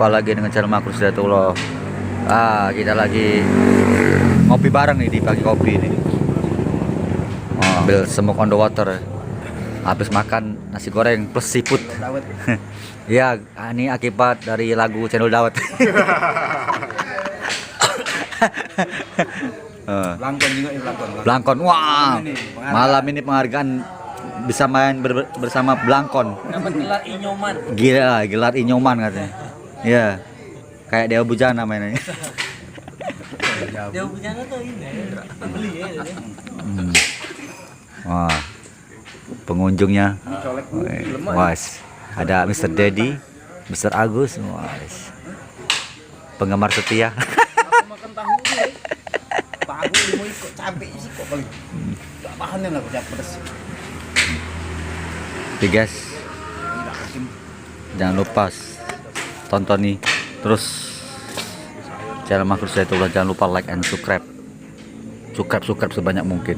Jumpa lagi dengan channel Makrus Hidayatullah. Kita lagi ngopi bareng nih di pagi kopi nih. Ambil smoke on the water. Habis makan nasi goreng plus seafood. Ya, ini akibat dari lagu Cendol Dawet. Blangkon juga ya, Blangkon. Wah, malam ini penghargaan bisa main bersama Blangkon. Dapat gelar Inyoman. Gila, gelar Inyoman katanya. Iya. Kayak Dewa Bujana mainnya. Dia punya tuh ini beli ya. Wah. Pengunjungnya. Was. Ada Mr. Dedi, Mr. Agus, was. Penggemar setia. makan tahu dulu. Tahu mau ikut cabai sih kok paling. Enggak bahannya lah pedas. Oke guys, jangan lupa tonton nih terus channel Makrus Hidayatullah. Jangan lupa like and subscribe sebanyak mungkin.